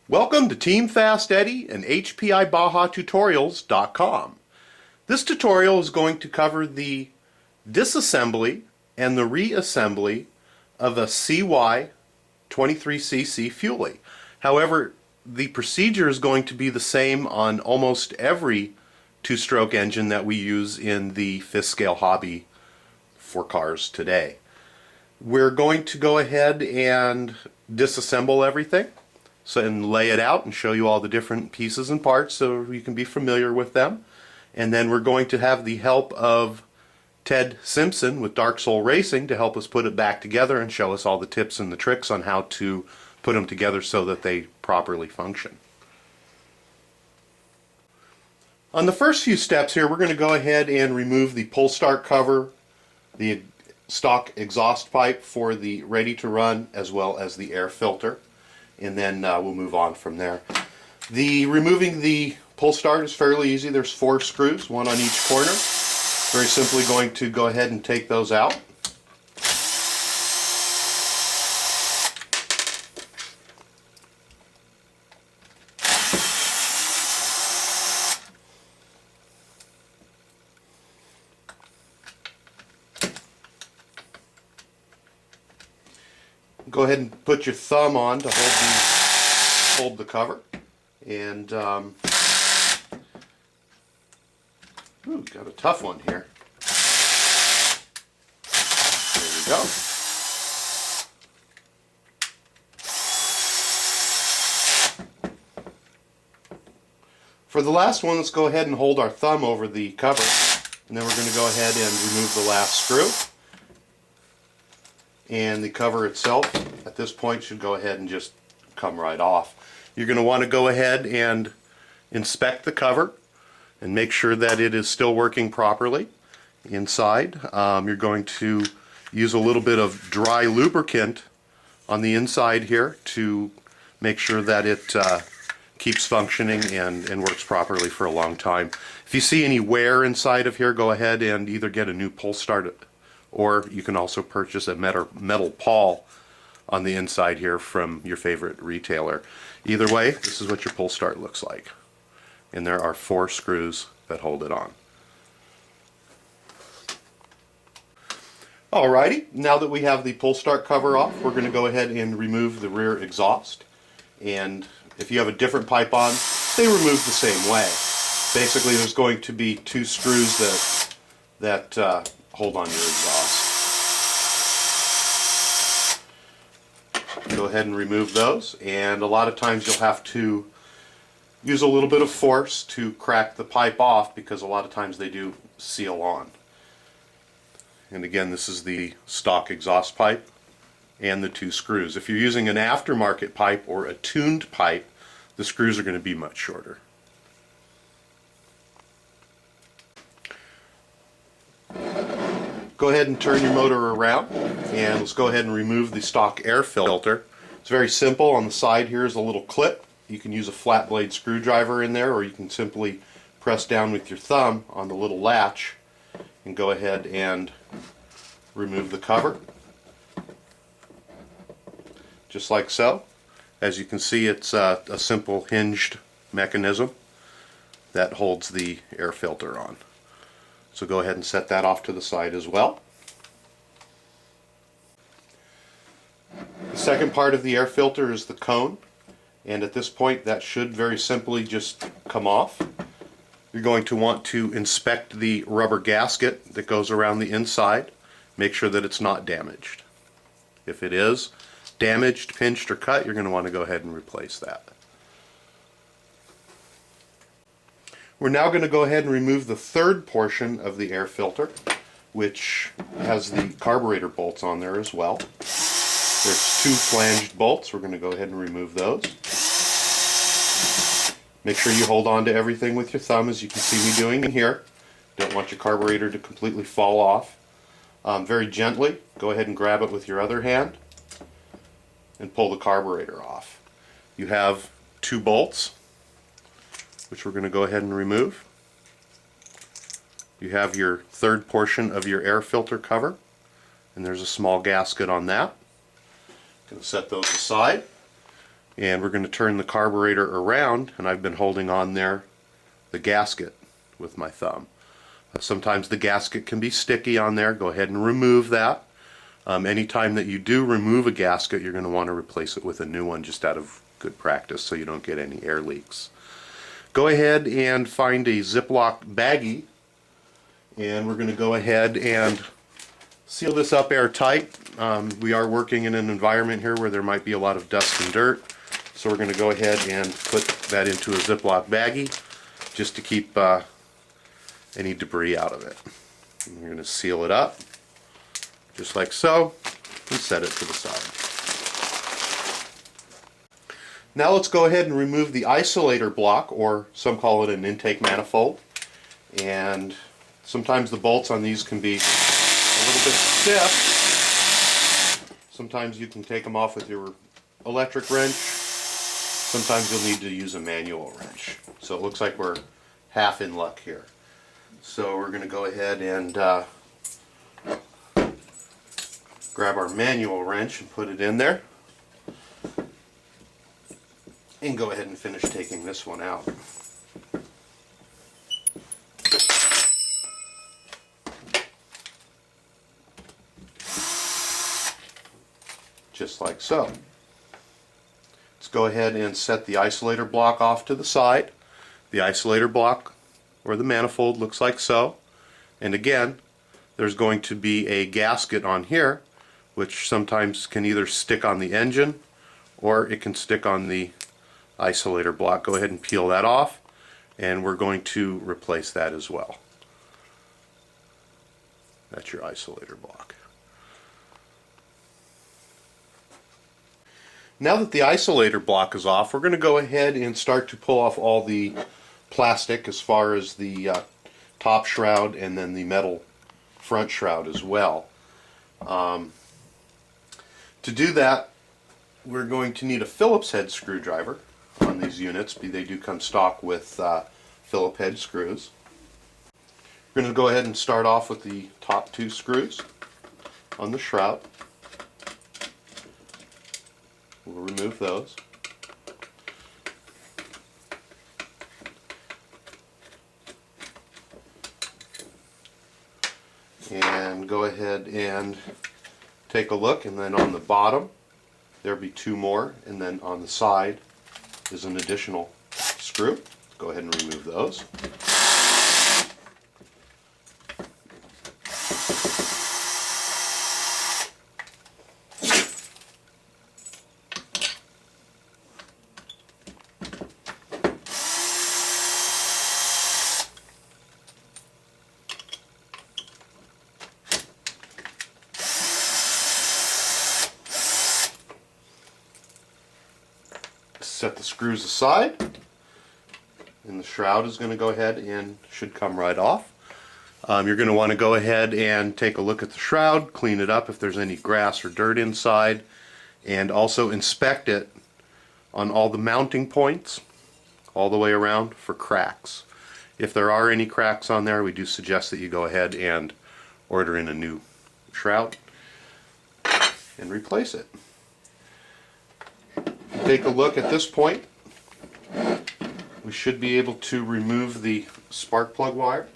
Welcome to Team FastEddy and HPIBajaTutorials.com. This tutorial is going to cover the disassembly and the reassembly of a CY 23cc Fuelie. However, the procedure is going to be the same on almost every two-stroke engine that we use in the fifth scale hobby for cars today. We're going to go ahead and disassemble everything and lay it out and show you all the different pieces and parts so you can be familiar with them. And then we're going to have the help of Ted Simpson with DarkSoul Racing to help us put it back together and show us all the tips and the tricks on how to put them together so that they properly function. On the first few steps here, we're going to go ahead and remove the pull start cover, the stock exhaust pipe for the ready to run, as well as the air filter, and then we'll move on from there. Removing the pull start is fairly easy. There's 4 screws, one on each corner. Very simply going to go ahead and take those out. Go ahead and put your thumb on to hold the cover, and ooh, got a tough one here. There we go. For the last one, let's go ahead and hold our thumb over the cover, and then we're going to go ahead and remove the last screw. And the cover itself at this point should go ahead and just come right off. You're going to want to go ahead and inspect the cover and make sure that it is still working properly inside. You're going to use a little bit of dry lubricant on the inside here to make sure that it keeps functioning and works properly for a long time. If you see any wear inside of here, go ahead and either get a new pull start, or you can also purchase a metal pawl on the inside here from your favorite retailer. Either way, this is what your pull start looks like. And there are 4 screws that hold it on. Alrighty, now that we have the pull start cover off, we're going to go ahead and remove the rear exhaust. And if you have a different pipe on, they remove the same way. Basically, there's going to be 2 screws that hold on your exhaust. Go ahead and remove those, and a lot of times you'll have to use a little bit of force to crack the pipe off because a lot of times they do seal on. And again, this is the stock exhaust pipe and the 2 screws. If you're using an aftermarket pipe or a tuned pipe, the screws are going to be much shorter. Go ahead and turn your motor around, and let's go ahead and remove the stock air filter. It's very simple. On the side here is a little clip. You can use a flat blade screwdriver in there, or you can simply press down with your thumb on the little latch and go ahead and remove the cover. Just like so. As you can see, it's a simple hinged mechanism that holds the air filter on. So go ahead and set that off to the side as well. The second part of the air filter is the cone, and at this point that should very simply just come off. You're going to want to inspect the rubber gasket that goes around the inside. Make sure that it's not damaged. If it is damaged, pinched, or cut, you're going to want to go ahead and replace that. We're now going to go ahead and remove the third portion of the air filter, which has the carburetor bolts on there as well. There's 2 flanged bolts. We're going to go ahead and remove those. Make sure you hold on to everything with your thumb, as you can see me doing here. Don't want your carburetor to completely fall off. Very gently, go ahead and grab it with your other hand and pull the carburetor off. You have 2 bolts, which we're going to go ahead and remove. You have your third portion of your air filter cover, and there's a small gasket on that. Going to set those aside, and we're going to turn the carburetor around, and I've been holding on there the gasket with my thumb. Sometimes the gasket can be sticky on there. Go ahead and remove that. Anytime that you do remove a gasket, you're going to want to replace it with a new one just out of good practice so you don't get any air leaks. Go ahead and find a Ziploc baggie, and we're going to go ahead and seal this up airtight. We are working in an environment here where there might be a lot of dust and dirt, so we're going to go ahead and put that into a Ziploc baggie just to keep any debris out of it. And we're going to seal it up just like so and set it to the side. Now let's go ahead and remove the isolator block, or some call it an intake manifold. And sometimes the bolts on these can be a little bit stiff. Sometimes you can take them off with your electric wrench. Sometimes you'll need to use a manual wrench. So it looks like we're half in luck here. So we're going to go ahead and grab our manual wrench and put it in there. And go ahead and finish taking this one out. Just like so. Let's go ahead and set the isolator block off to the side. The isolator block, or the manifold, looks like so. And again, there's going to be a gasket on here, which sometimes can either stick on the engine or it can stick on the isolator block. Go ahead and peel that off, and we're going to replace that as well. That's your isolator block. Now that the isolator block is off, we're going to go ahead and start to pull off all the plastic as far as the top shroud and then the metal front shroud as well. To do that, we're going to need a Phillips head screwdriver on these units. They do come stock with Phillips head screws. We're going to go ahead and start off with the top two screws on the shroud. We'll remove those. And go ahead and take a look, and then on the bottom there'll be two more, and then on the side is an additional screw. Go ahead and remove those. Set the screws aside, and the shroud is going to go ahead and should come right off. You're going to want to go ahead and take a look at the shroud, clean it up if there's any grass or dirt inside, and also inspect it on all the mounting points all the way around for cracks. If there are any cracks on there, we do suggest that you go ahead and order in a new shroud and replace it. Take a look at this point. We should be able to remove the spark plug wire,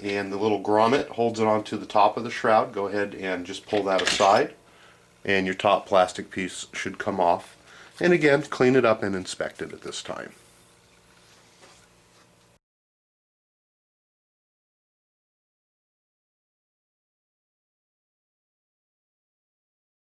and the little grommet holds it onto the top of the shroud. Go ahead and just pull that aside, and your top plastic piece should come off. And again, clean it up and inspect it at this time.